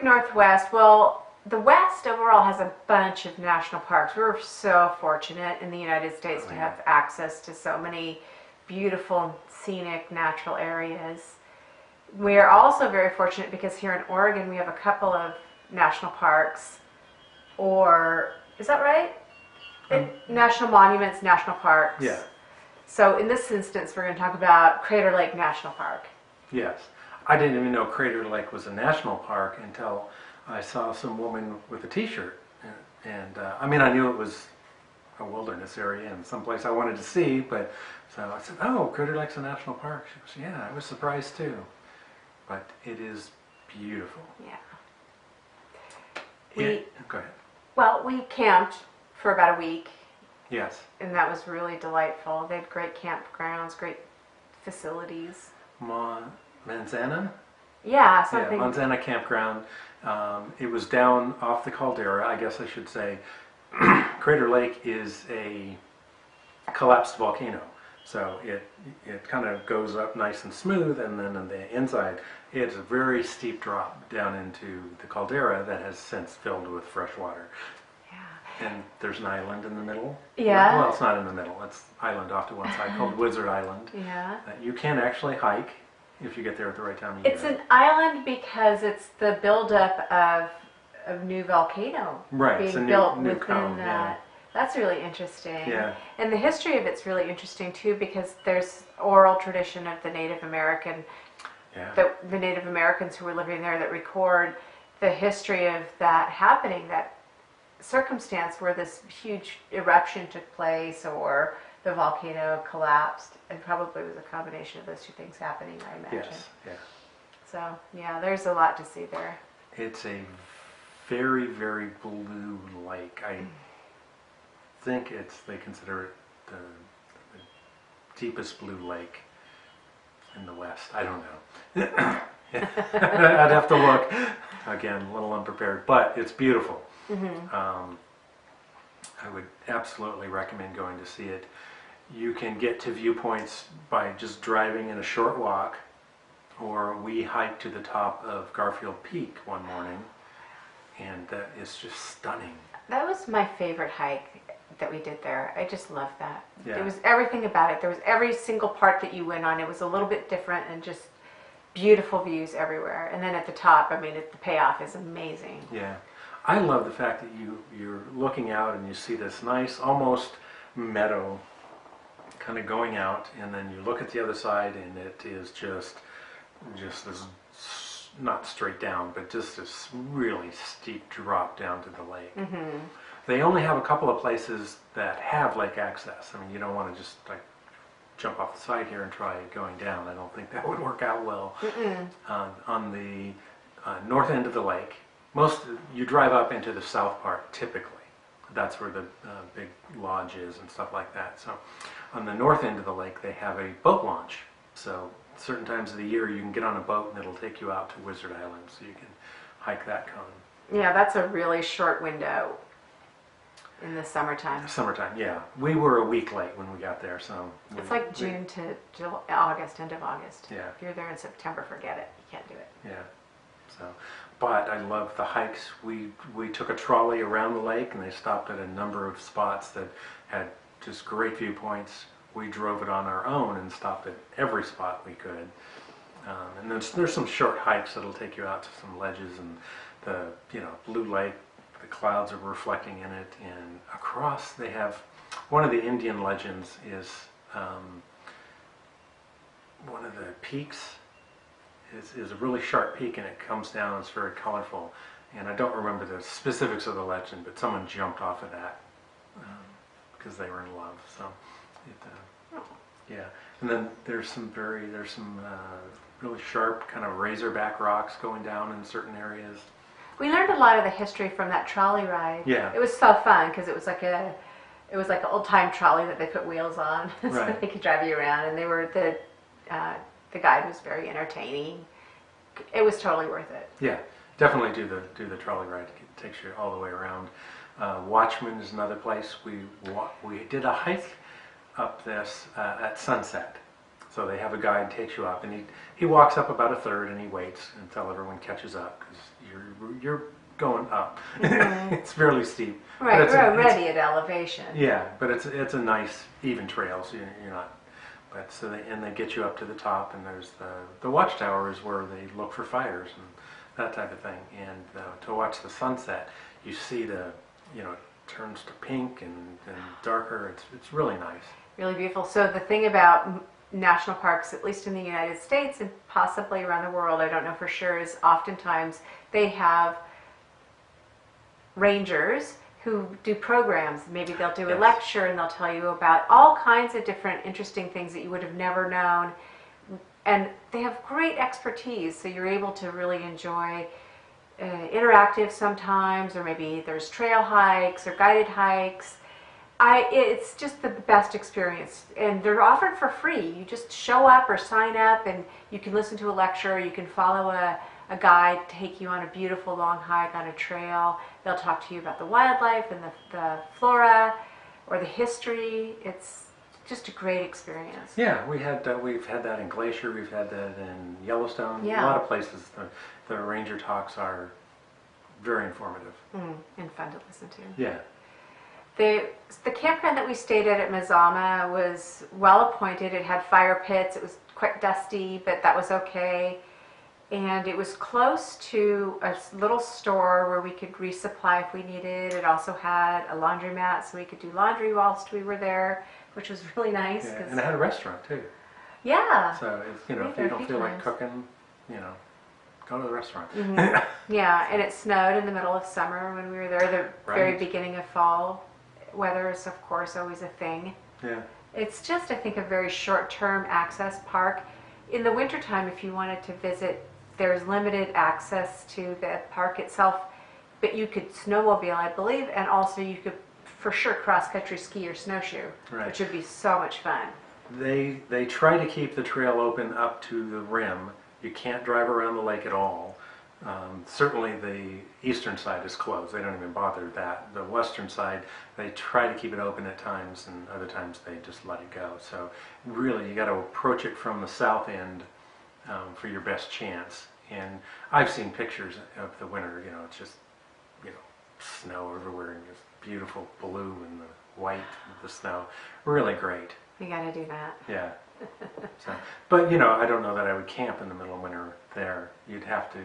Northwest. Well, the West overall has a bunch of national parks. We're so fortunate in the United States to have access to so many beautiful, scenic, natural areas. We're also very fortunate because here in Oregon we have a couple of national parks, or is that right? National monuments, national parks. Yeah. So in this instance, we're going to talk about Crater Lake National Park. Yes. I didn't even know Crater Lake was a national park until I saw some woman with a t-shirt. And I mean, I knew it was a wilderness area and someplace I wanted to see, but so I said, oh, Crater Lake's a national park. She goes, yeah, I was surprised too. But it is beautiful. Yeah. Go ahead. Well, we camped for about a week. Yes. And that was really delightful. They had great campgrounds, great facilities. Manzana? Yeah, something. Yeah, Manzana Campground. It was down off the caldera, I guess I should say. Crater Lake is a collapsed volcano. So it kind of goes up nice and smooth, and then on the inside, it's a very steep drop down into the caldera that has since filled with fresh water. And there's an island in the middle. Yeah. Well, it's not in the middle. It's an island off to one side called Wizard Island. Yeah. You can actually hike if you get there at the right time of year. It's an island because it's the buildup of a new volcano right. being It's a built new within cone, that. That's really interesting. Yeah. And the history of it's really interesting too because there's oral tradition of the Native American, the Native Americans who were living there that record the history of that happening, that circumstance where this huge eruption took place or the volcano collapsed, and probably was a combination of those two things happening, I imagine. Yes, yeah. So, yeah, there's a lot to see there. It's a very, very blue lake. I think they consider it the deepest blue lake in the West. I don't know. I'd have to look. Again, a little unprepared, but it's beautiful. Mm-hmm. I would absolutely recommend going to see it. You can get to viewpoints by just driving in a short walk, or we hiked to the top of Garfield Peak one morning, and that is just stunning. That was my favorite hike that we did there. I just loved that. Yeah. There was everything about it. There was every single part that you went on. It was a little bit different and just beautiful views everywhere. And then at the top, I mean, the payoff is amazing. Yeah. I love the fact that you're looking out and you see this nice, almost meadow kind of going out, and then you look at the other side and it is just this, not straight down, but just this really steep drop down to the lake. Mm-hmm. They only have a couple of places that have lake access. I mean, you don't want to just like jump off the side here and try going down. I don't think that would work out well. On the north end of the lake, you drive up into the south part typically. That's where the big lodge is and stuff like that. So on the north end of the lake, they have a boat launch. So certain times of the year, you can get on a boat and it'll take you out to Wizard Island, so you can hike that cone. Yeah, that's a really short window in the summertime. Summertime, yeah. We were a week late when we got there, so... It's like June to August, end of August. Yeah. If you're there in September, forget it. You can't do it. Yeah. So, but I love the hikes. We took a trolley around the lake, and they stopped at a number of spots that had just great viewpoints. We drove it on our own and stopped at every spot we could. And there's some short hikes that'll take you out to some ledges, and the blue lake, the clouds are reflecting in it, and across they have one of the Indian legends is one of the peaks is a really sharp peak, and it comes down. It's very colorful, and I don't remember the specifics of the legend, but someone jumped off of that because they were in love. So, yeah. And then there's some really sharp kind of razorback rocks going down in certain areas. We learned a lot of the history from that trolley ride. Yeah. It was so fun because it was like an old time trolley that they put wheels on, so right. they could drive you around. And the guide was very entertaining. It was totally worth it. Yeah, definitely do the trolley ride. It takes you all the way around. Watchman is another place. We did a hike up this at sunset. So they have a guide takes you up, and he walks up about a third, and he waits until everyone catches up, because you're going up. It's fairly steep. Right, But it's we're a- it's- already at elevation. Yeah, but it's a nice even trail, so you're not. But they get you up to the top, and there's the watchtower is where they look for fires and that type of thing. And to watch the sunset, you see it turns to pink and darker. It's really nice. Really beautiful. So the thing about national parks, at least in the United States and possibly around the world, I don't know for sure, is oftentimes they have rangers who do programs. Maybe they'll do a Yes. lecture and they'll tell you about all kinds of different interesting things that you would have never known. And they have great expertise, so you're able to really enjoy interactive sometimes, or maybe there's trail hikes or guided hikes. It's just the best experience, and they're offered for free. You just show up or sign up, and you can listen to a lecture. You can follow a guide take you on a beautiful long hike on a trail. They'll talk to you about the wildlife and the flora or the history. It's just a great experience. Yeah, we've had that in Glacier. We've had that in Yellowstone. Yeah. A lot of places. The ranger talks are very informative. And fun to listen to. Yeah. The campground that we stayed at Mazama was well appointed. It had fire pits. It was quite dusty, but that was okay. And it was close to a little store where we could resupply if we needed. It also had a laundromat, so we could do laundry whilst we were there, which was really nice. Yeah, and it had a restaurant too. Yeah. So if We've if been you a don't few feel like times. cooking, go to the restaurant. Yeah, and it snowed in the middle of summer when we were there. The very Right. beginning of fall. Weather is, of course, always a thing. Yeah. It's just, I think, a very short-term access park. In the wintertime, if you wanted to visit, there's limited access to the park itself, but you could snowmobile, I believe, and also you could for sure cross-country ski or snowshoe, Right. which would be so much fun. They try to keep the trail open up to the rim. You can't drive around the lake at all. Certainly the eastern side is closed. They don't even bother that. The western side, they try to keep it open at times, and other times they just let it go. So really, you got to approach it from the south end for your best chance. And I've seen pictures of the winter. It's just snow everywhere, and just beautiful blue and the white of the snow. Really great. You got to do that. Yeah. So, but I don't know that I would camp in the middle of winter there. You'd have to.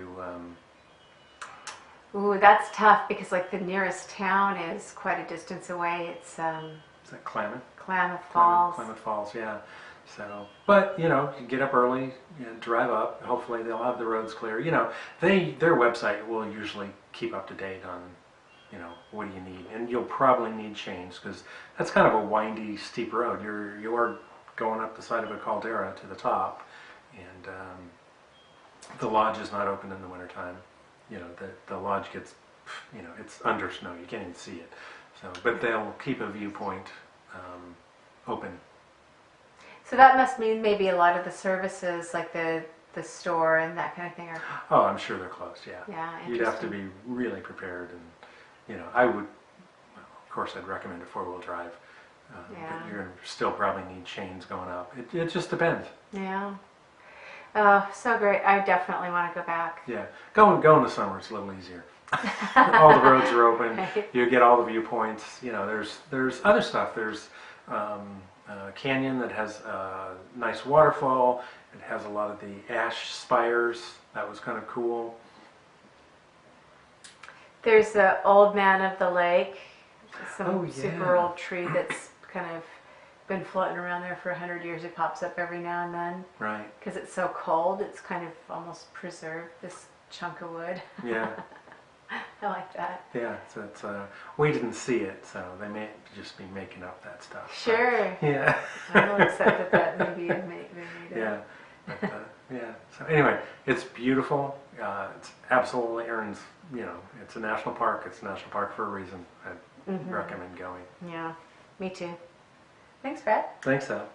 Ooh, that's tough because like the nearest town is quite a distance away. It's Is that Klamath? Klamath Falls. Klamath Falls, yeah. So, but you get up early, drive up. Hopefully, they'll have the roads clear. Their website will usually keep up to date on, what do you need, and you'll probably need chains because that's kind of a windy, steep road. You are going up the side of a caldera to the top, and the lodge is not open in the wintertime. The lodge gets, it's under snow. You can't even see it. So, but they'll keep a viewpoint open. So that must mean maybe a lot of the services, like the store and that kind of thing, are. Oh, I'm sure they're closed. Yeah. Yeah, You'd have to interesting. be really prepared, and I would. Well, of course, I'd recommend a 4-wheel drive. Yeah. But you're still probably need chains going up. It just depends. Yeah. Oh, so great. I definitely want to go back. Yeah, go in the summer. It's a little easier. All the roads are open. Right. You get all the viewpoints. There's other stuff. There's a canyon that has a nice waterfall. It has a lot of the ash spires. That was kind of cool. There's the old man of the lake, some Oh, yeah. super old tree that's kind of been floating around there for 100 years. It pops up every now and then Right. because it's so cold. It's kind of almost preserved, this chunk of wood. Yeah. I like that. Yeah. So it's we didn't see it, so they may just be making up that stuff. But, Sure. yeah. I will accept that maybe it made it. Yeah. But, yeah. So anyway, it's beautiful. It's absolutely earns. It's a national park. It's a national park for a reason. I'd recommend going. Yeah, me too. Thanks, Brad. Thanks, Sal.